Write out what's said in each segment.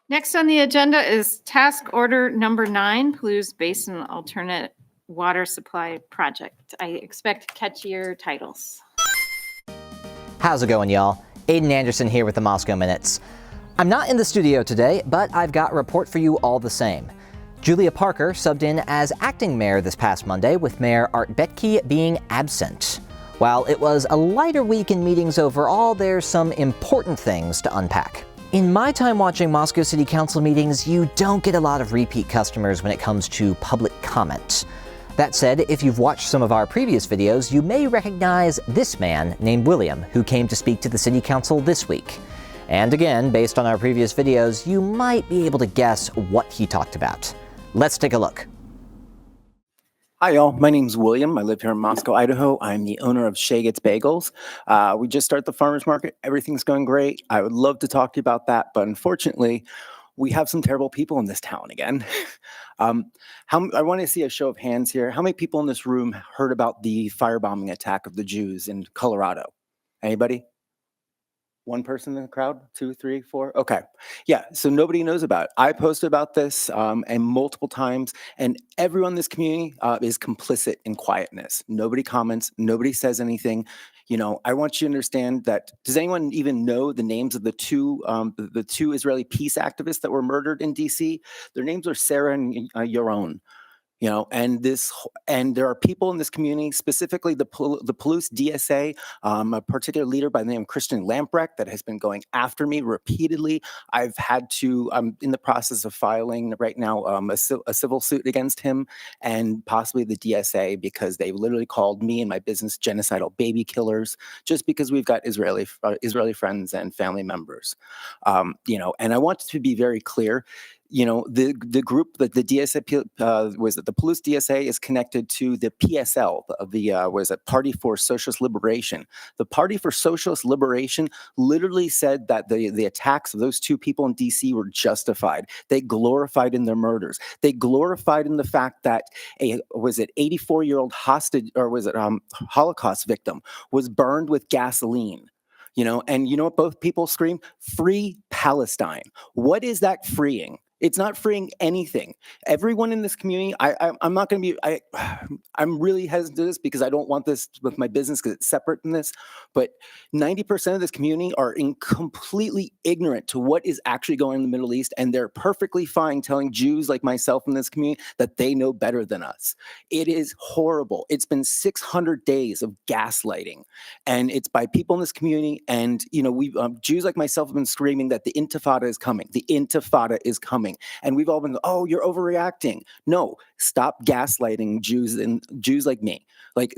Next on the agenda is task order number 9, Palouse Basin Alternate Water Supply Project. I expect catchier titles. How's it going, y'all? Aiden Anderson here with the Moscow Minutes. I'm not in the studio today, but I've got a report for you all the same. Julia Parker subbed in as acting mayor this past Monday, with Mayor Art Bethke being absent. While it was a lighter week in meetings overall, there's some important things to unpack. In my time watching Moscow City Council meetings, you don't get a lot of repeat customers when it comes to public comment. That said, if you've watched some of our previous videos, you may recognize this man named William, who came to speak to the City Council this week. And again, based on our previous videos, you might be able to guess what he talked about. Let's take a look. Hi, y'all. My name's William. I live here in Moscow, Idaho. I'm the owner of Shagets Bagels. We just started the farmer's market. Everything's going great. I would love to talk to you about that, but unfortunately, we have some terrible people in this town again. I want to see a show of hands here. How many people in this room heard about the firebombing attack of the Jews in Colorado? Anybody? One person in the crowd? 2, 3, 4? Okay. Yeah, so nobody knows about it. I posted about this and multiple times, and everyone in this community is complicit in quietness. Nobody comments. Nobody says anything. You know, I want you to understand that, does anyone even know the names of the two Israeli peace activists that were murdered in DC? Their names are Sarah and Yaron. You know, and there are people in this community, specifically the Palouse DSA, a particular leader by the name of Christian Lamprecht, that has been going after me repeatedly. I'm in the process of filing right now a civil suit against him and possibly the DSA, because they literally called me and my business genocidal baby killers, just because we've got Israeli friends and family members. You know, and I want to be very clear. You know, the group that the DSA the Palouse DSA is connected to the PSL, the Party for Socialist Liberation. The Party for Socialist Liberation literally said that the attacks of those two people in DC were justified. They glorified in their murders. They glorified in the fact that a 84-year-old hostage, or Holocaust victim, was burned with gasoline. You know, and you know what both people scream? Free Palestine. What is that freeing? It's not freeing anything. Everyone in this community, I'm not going to be, I'm really hesitant to this because I don't want this with my business because it's separate from this, but 90% of this community are completely ignorant to what is actually going on in the Middle East, and they're perfectly fine telling Jews like myself in this community that they know better than us. It is horrible. It's been 600 days of gaslighting, and it's by people in this community, and you know, Jews like myself have been screaming that the Intifada is coming. The Intifada is coming. And we've all been, oh, you're overreacting. No, stop gaslighting Jews like me. Like,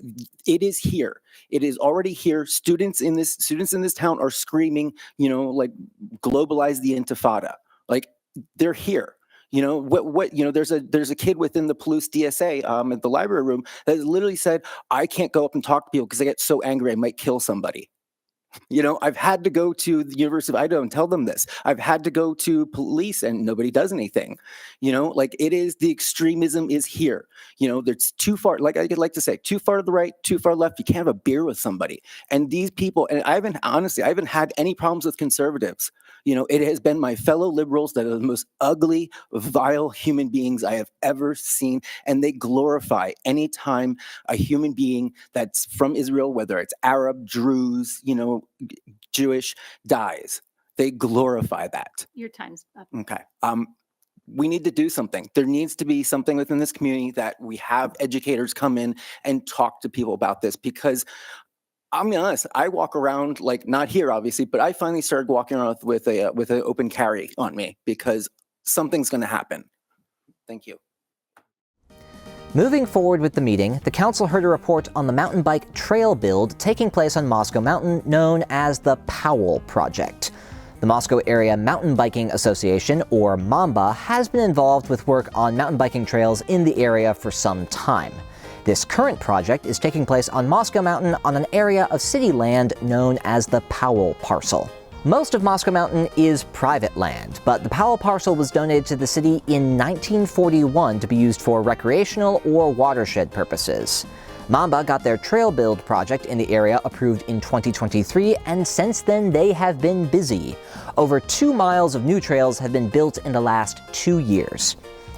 it is here. It is already here. Students in this town are screaming, you know, like, globalize the Intifada. Like, they're here. You know, you know, there's a kid within the Palouse DSA at the library room that literally said, I can't go up and talk to people because I get so angry I might kill somebody. You know, I've had to go to the University of Idaho and tell them this. I've had to go to police and nobody does anything. You know, like, the extremism is here. You know, there's too far, like I like to say, too far to the right, too far left. You can't have a beer with somebody. And these people, and I haven't had any problems with conservatives. You know, it has been my fellow liberals that are the most ugly, vile human beings I have ever seen. And they glorify any time a human being that's from Israel, whether it's Arab, Druze, you know, Jewish, dies. They glorify that. Your time's up. Okay. We need to do something. There needs to be something within this community that we have educators come in and talk to people about this, because I'm honest, I walk around, like, not here obviously, but I finally started walking around with an open carry on me because something's going to happen. Thank you. Moving forward with the meeting, the council heard a report on the mountain bike trail build taking place on Moscow Mountain, known as the Powell Project. The Moscow Area Mountain Biking Association, or MAMBA, has been involved with work on mountain biking trails in the area for some time. This current project is taking place on Moscow Mountain on an area of city land known as the Powell Parcel. Most of Moscow Mountain is private land, but the Powell Parcel was donated to the city in 1941 to be used for recreational or watershed purposes. Mamba got their trail build project in the area approved in 2023, and since then they have been busy. Over 2 miles of new trails have been built in the last 2 years.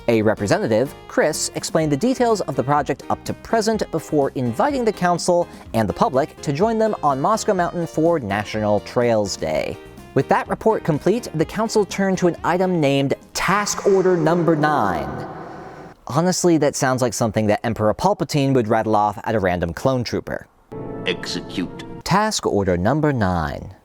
A representative, Chris, explained the details of the project up to present before inviting the council and the public to join them on Moscow Mountain for National Trails Day. With that report complete, the council turned to an item named Task Order Number 9. Honestly, that sounds like something that Emperor Palpatine would rattle off at a random clone trooper. Execute. Task Order Number 9.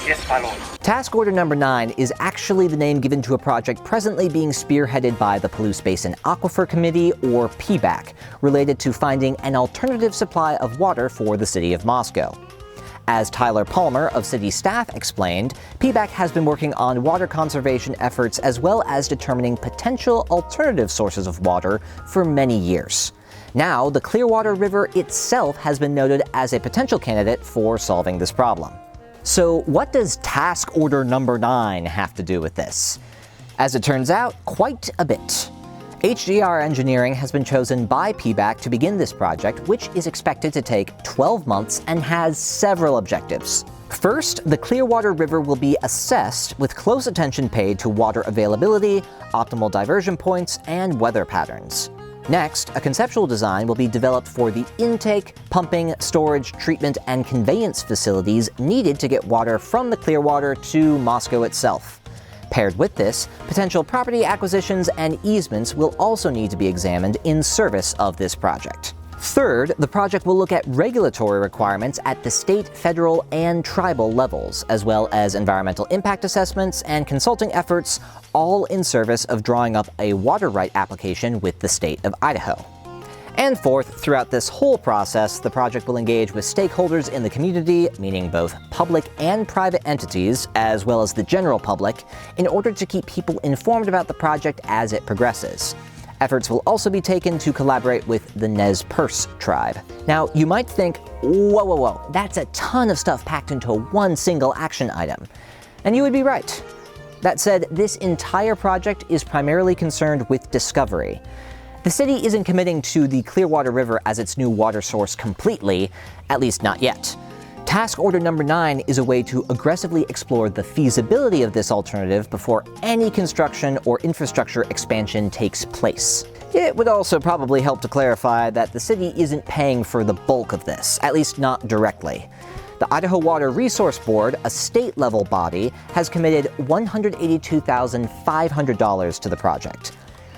Yes, my lord. Task Order Number 9 is actually the name given to a project presently being spearheaded by the Palouse Basin Aquifer Committee, or PBAC, related to finding an alternative supply of water for the city of Moscow. As Tyler Palmer of city staff explained, PBAC has been working on water conservation efforts as well as determining potential alternative sources of water for many years. Now, the Clearwater River itself has been noted as a potential candidate for solving this problem. So what does Task Order Number 9 have to do with this? As it turns out, quite a bit. HDR Engineering has been chosen by PBAC to begin this project, which is expected to take 12 months and has several objectives. First, the Clearwater River will be assessed with close attention paid to water availability, optimal diversion points, and weather patterns. Next, a conceptual design will be developed for the intake, pumping, storage, treatment, and conveyance facilities needed to get water from the Clearwater to Moscow itself. Paired with this, potential property acquisitions and easements will also need to be examined in service of this project. Third, the project will look at regulatory requirements at the state, federal, and tribal levels, as well as environmental impact assessments and consulting efforts, all in service of drawing up a water right application with the state of Idaho. And fourth, throughout this whole process, the project will engage with stakeholders in the community, meaning both public and private entities, as well as the general public, in order to keep people informed about the project as it progresses. Efforts will also be taken to collaborate with the Nez Perce tribe. Now, you might think, whoa, that's a ton of stuff packed into one single action item. And you would be right. That said, this entire project is primarily concerned with discovery. The city isn't committing to the Clearwater River as its new water source completely, at least not yet. Task Order Number 9 is a way to aggressively explore the feasibility of this alternative before any construction or infrastructure expansion takes place. It would also probably help to clarify that the city isn't paying for the bulk of this, at least not directly. The Idaho Water Resource Board, a state-level body, has committed $182,500 to the project.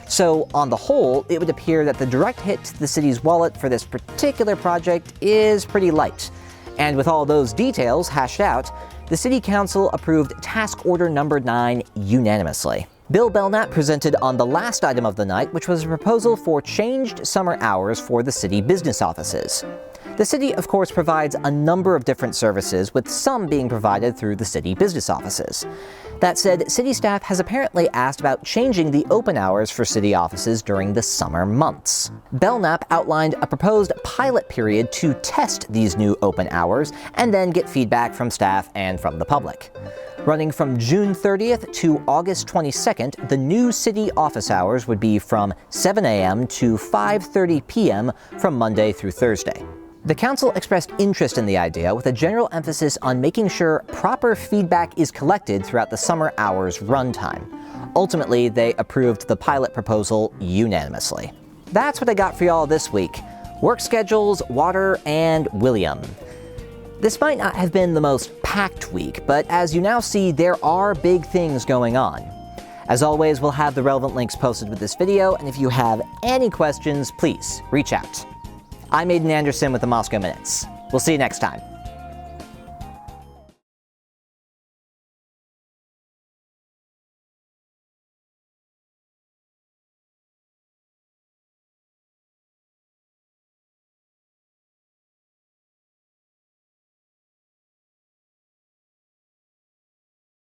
So, on the whole, it would appear that the direct hit to the city's wallet for this particular project is pretty light. And with all those details hashed out, the City Council approved Task Order Number 9 unanimously. Bill Belknap presented on the last item of the night, which was a proposal for changed summer hours for the city business offices. The city, of course, provides a number of different services, with some being provided through the city business offices. That said, city staff has apparently asked about changing the open hours for city offices during the summer months. Belknap outlined a proposed pilot period to test these new open hours and then get feedback from staff and from the public. Running from June 30th to August 22nd, the new city office hours would be from 7 a.m. to 5:30 p.m. from Monday through Thursday. The council expressed interest in the idea with a general emphasis on making sure proper feedback is collected throughout the summer hours runtime. Ultimately, they approved the pilot proposal unanimously. That's what I got for y'all this week. Work schedules, water, and William. This might not have been the most packed week, but as you now see, there are big things going on. As always, we'll have the relevant links posted with this video, and if you have any questions, please reach out. I'm Aiden Anderson with the Moscow Minutes. We'll see you next time.